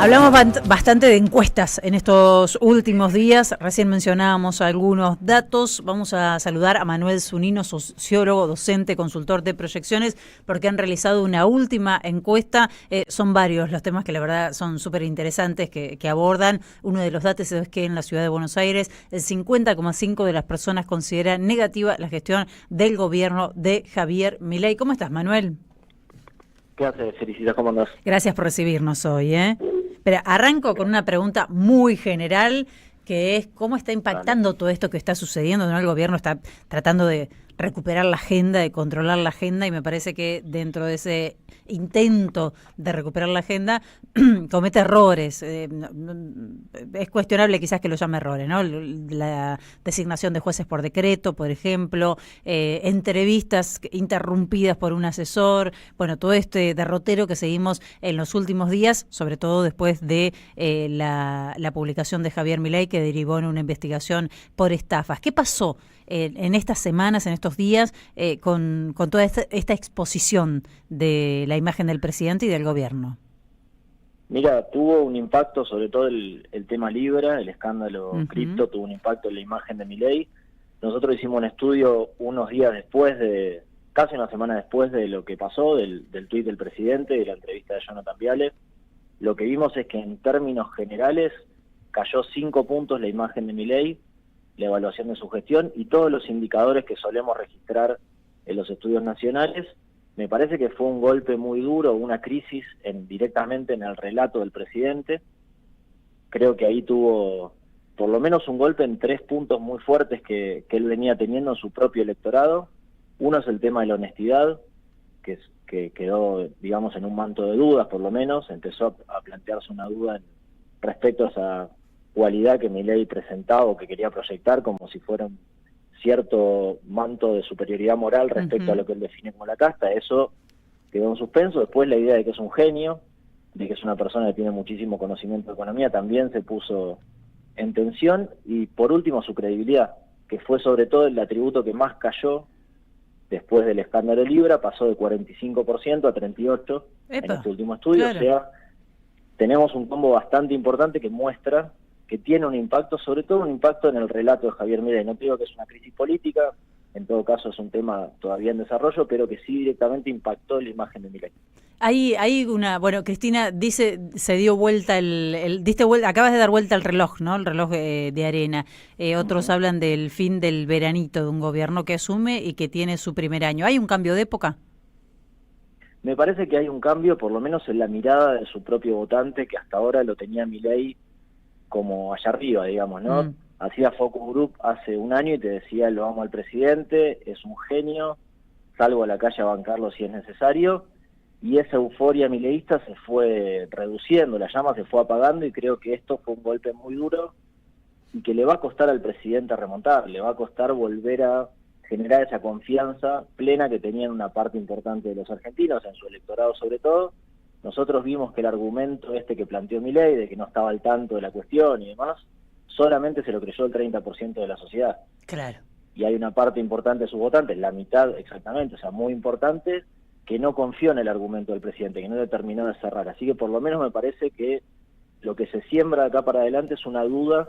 Hablamos bastante de encuestas en estos últimos días. Recién mencionábamos algunos datos. Vamos a saludar a Manuel Zunino, sociólogo, docente, consultor de proyecciones, porque han realizado una última encuesta. Son varios los temas que la verdad son súper interesantes que abordan. Uno de los datos es que en la ciudad de Buenos Aires el 50,5% de las personas considera negativa la gestión del gobierno de Javier Milei. ¿Cómo estás, Manuel? ¿Qué haces, Felicidad? ¿Cómo andás? Gracias por recibirnos hoy, Pero arranco con una pregunta muy general, que es cómo está Dale. impactando todo esto que está sucediendo, ¿no? El gobierno está tratando de recuperar la agenda, de controlar la agenda, y me parece que dentro de ese intento de recuperar la agenda comete errores. Es cuestionable quizás que lo llame errores, ¿no? La designación de jueces por decreto, por ejemplo, entrevistas interrumpidas por un asesor, bueno, todo este derrotero que seguimos en los últimos días, sobre todo después de la publicación de Javier Milei, que derivó en una investigación por estafas. ¿Qué pasó en estas semanas, en estos días, con toda esta exposición de la imagen del presidente y del gobierno? Mira, tuvo un impacto, sobre todo el tema Libra, el escándalo cripto, tuvo un impacto en la imagen de Milei. Nosotros hicimos un estudio unos días después casi una semana después de lo que pasó, del tuit del presidente, de la entrevista de Jonathan Viale. Lo que vimos es que en términos generales cayó 5 puntos la imagen de Milei, la evaluación de su gestión y todos los indicadores que solemos registrar en los estudios nacionales. Me parece que fue un golpe muy duro, una crisis directamente en el relato del presidente. Creo que ahí tuvo por lo menos un golpe en 3 puntos muy fuertes que él venía teniendo en su propio electorado. Uno es el tema de la honestidad, que quedó, digamos, en un manto de dudas, por lo menos. Empezó a plantearse una duda respecto a esa cualidad que Milei presentaba o que quería proyectar como si fuera un cierto manto de superioridad moral respecto a lo que él define como la casta. Eso quedó en suspenso. Después la idea de que es un genio, de que es una persona que tiene muchísimo conocimiento de economía, también se puso en tensión. Y por último, su credibilidad, que fue sobre todo el atributo que más cayó después del escándalo Libra. Pasó de 45% a 38% en este último estudio. Claro. O sea, tenemos un combo bastante importante que muestra que tiene un impacto, sobre todo un impacto en el relato de Javier Milei. No te digo que es una crisis política, en todo caso es un tema todavía en desarrollo, pero que sí directamente impactó la imagen de Milei. Hay una, bueno, Cristina dice, se dio vuelta acabas de dar vuelta al reloj, ¿no? El reloj de arena. Otros hablan del fin del veranito de un gobierno que asume y que tiene su primer año. ¿Hay un cambio de época? Me parece que hay un cambio, por lo menos en la mirada de su propio votante, que hasta ahora lo tenía Milei como allá arriba, digamos, ¿no? Hacía focus group hace un año y te decía, lo amo al presidente, es un genio, salgo a la calle a bancarlo si es necesario, y esa euforia mileísta se fue reduciendo, la llama se fue apagando, y creo que esto fue un golpe muy duro y que le va a costar al presidente remontar, le va a costar volver a generar esa confianza plena que tenían una parte importante de los argentinos, en su electorado sobre todo. Nosotros vimos que el argumento que planteó Milei, de que no estaba al tanto de la cuestión y demás, solamente se lo creyó el 30% de la sociedad. Claro. Y hay una parte importante de sus votantes, la mitad exactamente, o sea, muy importante, que no confió en el argumento del presidente, que no le terminó de cerrar. Así que por lo menos me parece que lo que se siembra de acá para adelante es una duda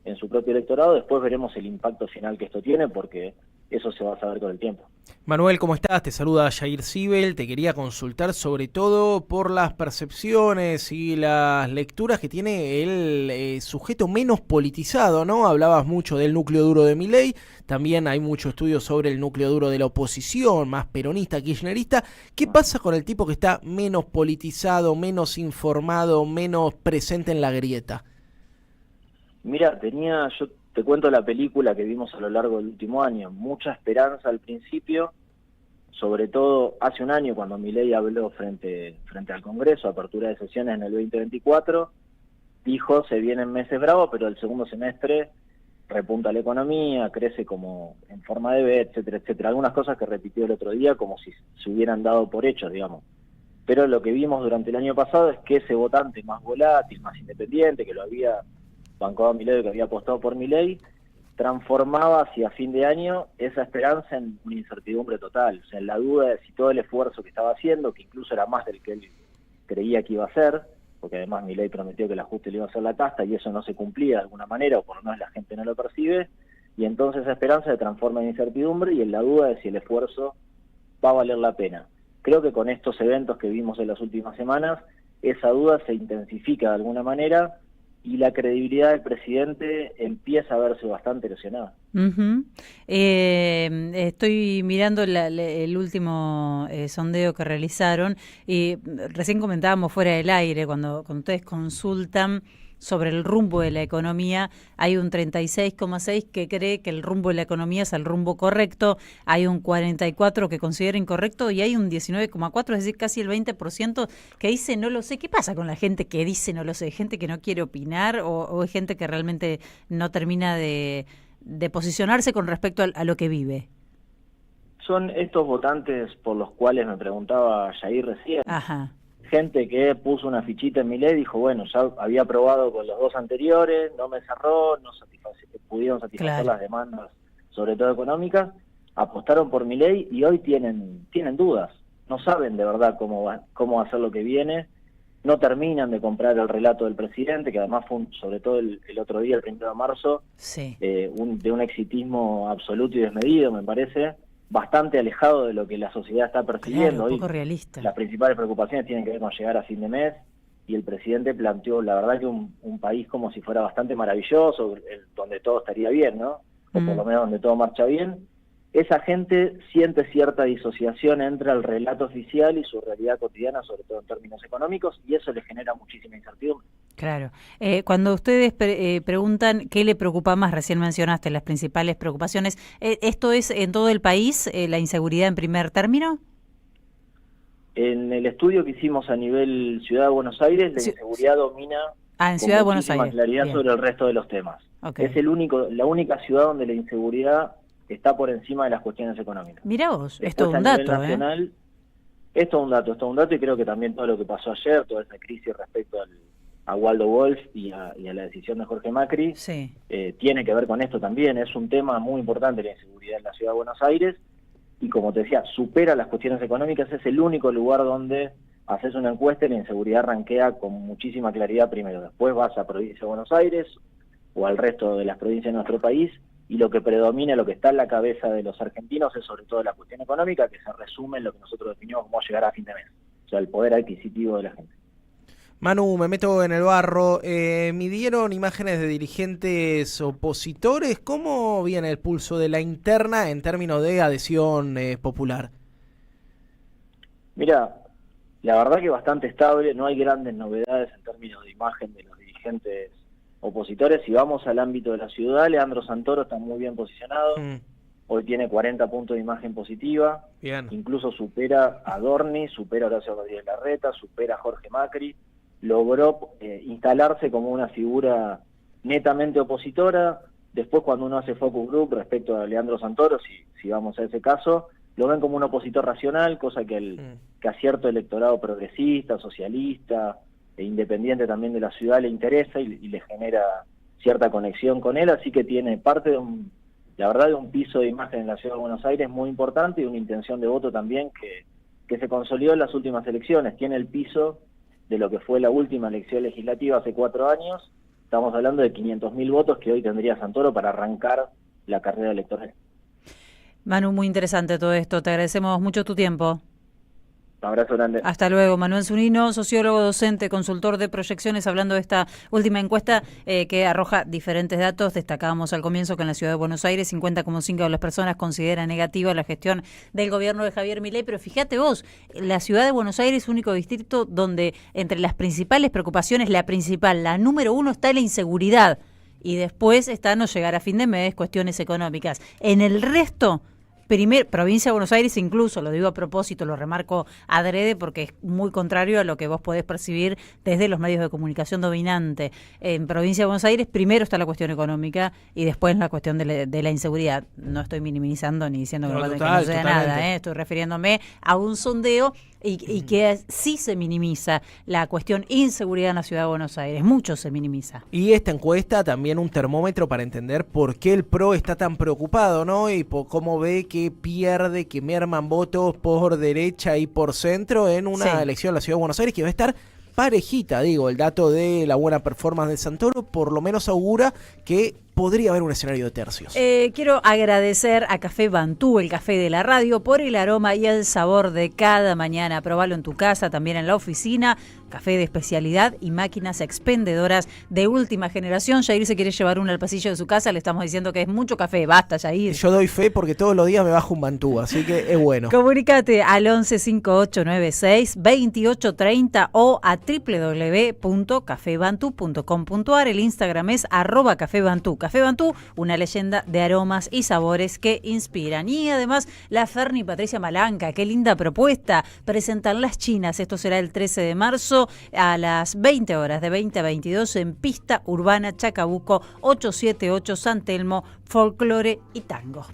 en su propio electorado. Después veremos el impacto final que esto tiene, porque eso se va a saber con el tiempo. Manuel, ¿cómo estás? Te saluda Jair Sibel. Te quería consultar sobre todo por las percepciones y las lecturas que tiene el sujeto menos politizado, ¿no? Hablabas mucho del núcleo duro de Milei, también hay mucho estudio sobre el núcleo duro de la oposición, más peronista, kirchnerista. ¿Qué pasa con el tipo que está menos politizado, menos informado, menos presente en la grieta? Mira, yo te cuento la película que vimos a lo largo del último año. Mucha esperanza al principio, sobre todo hace un año cuando Milei habló frente al Congreso, apertura de sesiones en el 2024, dijo, se vienen meses bravos, pero el segundo semestre repunta la economía, crece como en forma de V, etcétera, etcétera. Algunas cosas que repitió el otro día como si se hubieran dado por hechos, digamos. Pero lo que vimos durante el año pasado es que ese votante más volátil, más independiente, que lo había bancado a Milei, que había apostado por Milei, transformaba hacia fin de año esa esperanza en una incertidumbre total, o sea, en la duda de si todo el esfuerzo que estaba haciendo, que incluso era más del que él creía que iba a hacer, porque además Milei prometió que el ajuste le iba a hacer la casta y eso no se cumplía de alguna manera, o por lo menos la gente no lo percibe, y entonces esa esperanza se transforma en incertidumbre y en la duda de si el esfuerzo va a valer la pena. Creo que con estos eventos que vimos en las últimas semanas, esa duda se intensifica de alguna manera y la credibilidad del presidente empieza a verse bastante erosionada. Estoy mirando el último sondeo que realizaron y recién comentábamos fuera del aire, cuando ustedes consultan sobre el rumbo de la economía, hay un 36,6 que cree que el rumbo de la economía es el rumbo correcto, hay un 44 que considera incorrecto y hay un 19,4, es decir, casi el 20% que dice no lo sé. ¿Qué pasa con la gente que dice no lo sé? ¿Gente que no quiere opinar o es gente que realmente no termina de posicionarse con respecto a lo que vive? Son estos votantes por los cuales me preguntaba Jair recién. Ajá. Gente que puso una fichita en Milei, dijo, bueno, ya había probado con los dos anteriores, no me cerró, no pudieron satisfacer Claro. las demandas, sobre todo económicas, apostaron por Milei y hoy tienen dudas, no saben de verdad cómo va a ser lo que viene, no terminan de comprar el relato del presidente, que además fue, sobre todo el otro día, el 1 de marzo, Sí. de un exitismo absoluto y desmedido, me parece, bastante alejado de lo que la sociedad está percibiendo. Claro, un poco Hoy realista. las principales preocupaciones tienen que ver con llegar a fin de mes y el presidente planteó, la verdad, que un país como si fuera bastante maravilloso, donde todo estaría bien, ¿no? O por lo menos donde todo marcha bien. Esa gente siente cierta disociación entre el relato oficial y su realidad cotidiana, sobre todo en términos económicos, y eso le genera muchísima incertidumbre. Claro. Cuando ustedes preguntan qué le preocupa más, recién mencionaste las principales preocupaciones, ¿esto es en todo el país, la inseguridad en primer término? En el estudio que hicimos a nivel Ciudad de Buenos Aires, la inseguridad domina en Ciudad de Buenos muchísima Aires. claridad Bien. sobre el resto de los temas. Okay. Es la única ciudad donde la inseguridad está por encima de las cuestiones económicas. Mirá vos, Después, esto es un a nivel dato, nacional, esto es un dato, y creo que también todo lo que pasó ayer, toda esa crisis respecto a Waldo Wolf y a la decisión de Jorge Macri, sí. Tiene que ver con esto también. Es un tema muy importante la inseguridad en la Ciudad de Buenos Aires, y como te decía, supera las cuestiones económicas. Es el único lugar donde haces una encuesta y la inseguridad rankea con muchísima claridad primero. Después vas a provincia de Buenos Aires o al resto de las provincias de nuestro país, y lo que predomina, lo que está en la cabeza de los argentinos es sobre todo la cuestión económica, que se resume en lo que nosotros definimos como llegar a fin de mes, o sea, el poder adquisitivo de la gente. Manu, me meto en el barro. Midieron imágenes de dirigentes opositores. ¿Cómo viene el pulso de la interna en términos de adhesión popular? Mira, la verdad que bastante estable, no hay grandes novedades en términos de imagen de los dirigentes opositores. Si vamos al ámbito de la ciudad, Leandro Santoro está muy bien posicionado, hoy tiene 40 puntos de imagen positiva, bien. Incluso supera a Dorni, supera a Horacio Rodríguez Larreta, supera a Jorge Macri, logró instalarse como una figura netamente opositora. Después, cuando uno hace focus group respecto a Leandro Santoro, si vamos a ese caso, lo ven como un opositor racional, cosa que a cierto electorado progresista, socialista e independiente también de la ciudad le interesa y le genera cierta conexión con él, así que tiene parte de un piso de imagen en la Ciudad de Buenos Aires muy importante y una intención de voto también que se consolidó en las últimas elecciones. Tiene el piso de lo que fue la última elección legislativa hace 4 años. Estamos hablando de 500.000 votos que hoy tendría Santoro para arrancar la carrera electoral. Manu, muy interesante todo esto. Te agradecemos mucho tu tiempo. Un abrazo grande. Hasta luego. Manuel Zunino, sociólogo, docente, consultor de proyecciones, hablando de esta última encuesta que arroja diferentes datos. Destacábamos al comienzo que en la Ciudad de Buenos Aires 50,5% de las personas consideran negativa la gestión del gobierno de Javier Milei, pero fíjate vos, la Ciudad de Buenos Aires es el único distrito donde entre las principales preocupaciones, la número 1 está la inseguridad y después está no llegar a fin de mes, cuestiones económicas. En el resto, provincia de Buenos Aires incluso, lo digo a propósito, lo remarco adrede porque es muy contrario a lo que vos podés percibir desde los medios de comunicación dominante. En provincia de Buenos Aires primero está la cuestión económica y después la cuestión de la inseguridad. No estoy minimizando ni diciendo que no sea nada, estoy refiriéndome a un sondeo y que sí se minimiza la cuestión inseguridad en la Ciudad de Buenos Aires, mucho se minimiza. Y esta encuesta también un termómetro para entender por qué el PRO está tan preocupado, ¿no? Y por cómo ve que pierde, que merman votos por derecha y por centro en una elección en la Ciudad de Buenos Aires que va a estar parejita, digo, el dato de la buena performance de Santoro por lo menos augura que podría haber un escenario de tercios. Quiero agradecer a Café Bantú, el café de la radio, por el aroma y el sabor de cada mañana. Probalo en tu casa, también en la oficina. Café de especialidad y máquinas expendedoras de última generación. Yair se quiere llevar una al pasillo de su casa. Le estamos diciendo que es mucho café. Basta, Yair. Yo doy fe porque todos los días me bajo un Bantú, así que es bueno. Comunícate al 1158962830 o a www.cafebantú.com.ar. El Instagram es @cafebantú. Café Bantú, una leyenda de aromas y sabores que inspiran. Y además, la Ferni Patricia Malanca, qué linda propuesta. Presentan Las Chinas. Esto será el 13 de marzo a las 20 horas, de 20 a 22 en Pista Urbana Chacabuco 878 San Telmo, Folclore y Tango.